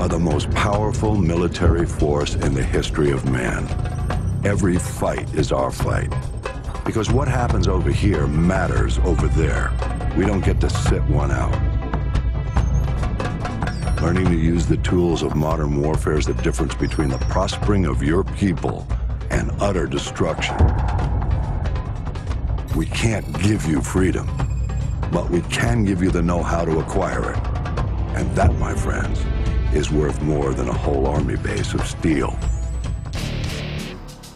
are the most powerful military force in the history of man. Every fight is our fight. Because what happens over here matters over there. We don't get to sit one out. Learning to use the tools of modern warfare is the difference between the prospering of your people and utter destruction. We can't give you freedom, but we can give you the know-how to acquire it. And that, my friends, is worth more than a whole army base of steel.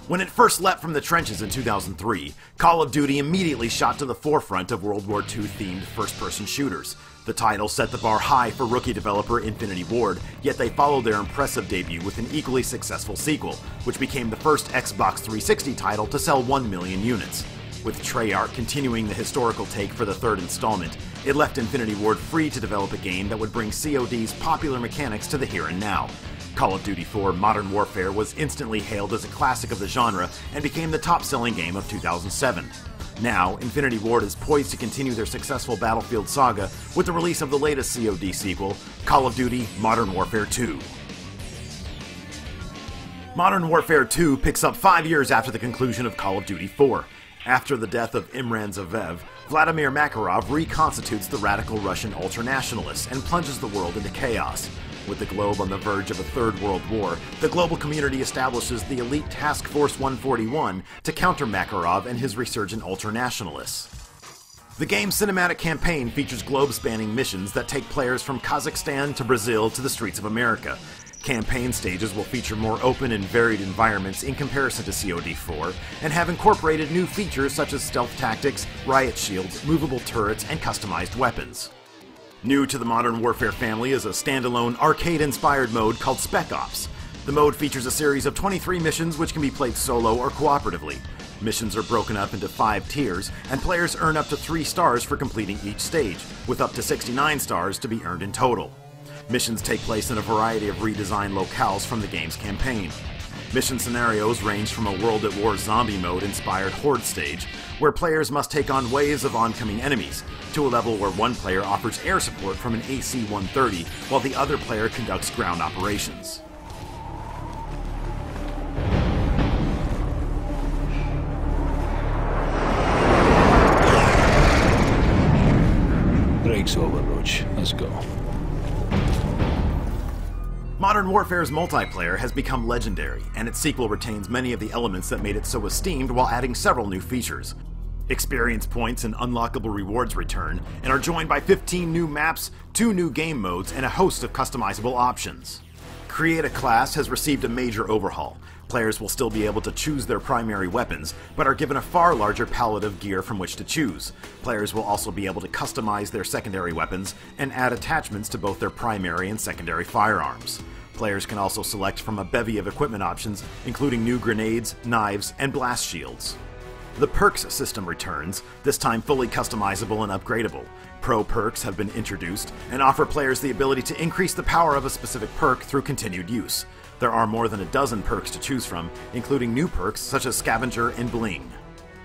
When it first leapt from the trenches in 2003, Call of Duty immediately shot to the forefront of World War II-themed first-person shooters. The title set the bar high for rookie developer Infinity Ward, yet they followed their impressive debut with an equally successful sequel, which became the first Xbox 360 title to sell 1 million units. With Treyarch continuing the historical take for the third installment, it left Infinity Ward free to develop a game that would bring COD's popular mechanics to the here and now. Call of Duty 4 Modern Warfare was instantly hailed as a classic of the genre and became the top-selling game of 2007. Now, Infinity Ward is poised to continue their successful Battlefield saga with the release of the latest COD sequel, Call of Duty Modern Warfare 2. Modern Warfare 2 picks up 5 years after the conclusion of Call of Duty 4. After the death of Imran Zavev, Vladimir Makarov reconstitutes the radical Russian ultranationalists and plunges the world into chaos. With the globe on the verge of a third world war, the global community establishes the elite Task Force 141 to counter Makarov and his resurgent ultranationalists. The game's cinematic campaign features globe-spanning missions that take players from Kazakhstan to Brazil to the streets of America. Campaign stages will feature more open and varied environments in comparison to COD4, and have incorporated new features such as stealth tactics, riot shields, movable turrets, and customized weapons. New to the Modern Warfare family is a standalone arcade-inspired mode called Spec Ops. The mode features a series of 23 missions which can be played solo or cooperatively. Missions are broken up into 5 tiers, and players earn up to 3 stars for completing each stage, with up to 69 stars to be earned in total. Missions take place in a variety of redesigned locales from the game's campaign. Mission scenarios range from a World at War zombie mode-inspired horde stage, where players must take on waves of oncoming enemies, to a level where one player offers air support from an AC-130, while the other player conducts ground operations. Break's over, Roach. Let's go. Modern Warfare's multiplayer has become legendary, and its sequel retains many of the elements that made it so esteemed while adding several new features. Experience points and unlockable rewards return, and are joined by 15 new maps, 2 new game modes, and a host of customizable options. Create a Class has received a major overhaul. Players will still be able to choose their primary weapons, but are given a far larger palette of gear from which to choose. Players will also be able to customize their secondary weapons and add attachments to both their primary and secondary firearms. Players can also select from a bevy of equipment options, including new grenades, knives, and blast shields. The Perks system returns, this time fully customizable and upgradable. Pro perks have been introduced and offer players the ability to increase the power of a specific perk through continued use. There are more than a dozen perks to choose from, including new perks such as Scavenger and Bling.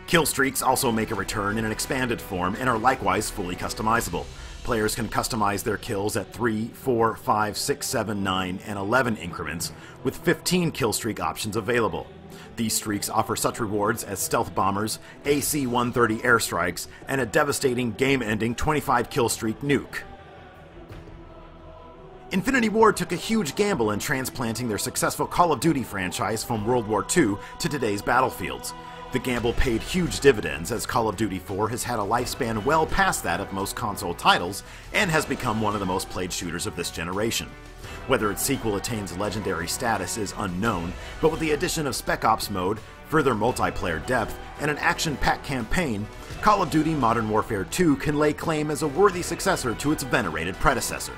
Kill streaks also make a return in an expanded form and are likewise fully customizable. Players can customize their kills at 3, 4, 5, 6, 7, 9, and 11 increments, with 15 kill streak options available. These streaks offer such rewards as stealth bombers, AC-130 airstrikes, and a devastating game-ending 25 kill streak nuke. Infinity Ward took a huge gamble in transplanting their successful Call of Duty franchise from World War II to today's battlefields. The gamble paid huge dividends, as Call of Duty 4 has had a lifespan well past that of most console titles and has become one of the most played shooters of this generation. Whether its sequel attains legendary status is unknown, but with the addition of Spec Ops mode, further multiplayer depth, and an action-packed campaign, Call of Duty Modern Warfare 2 can lay claim as a worthy successor to its venerated predecessor.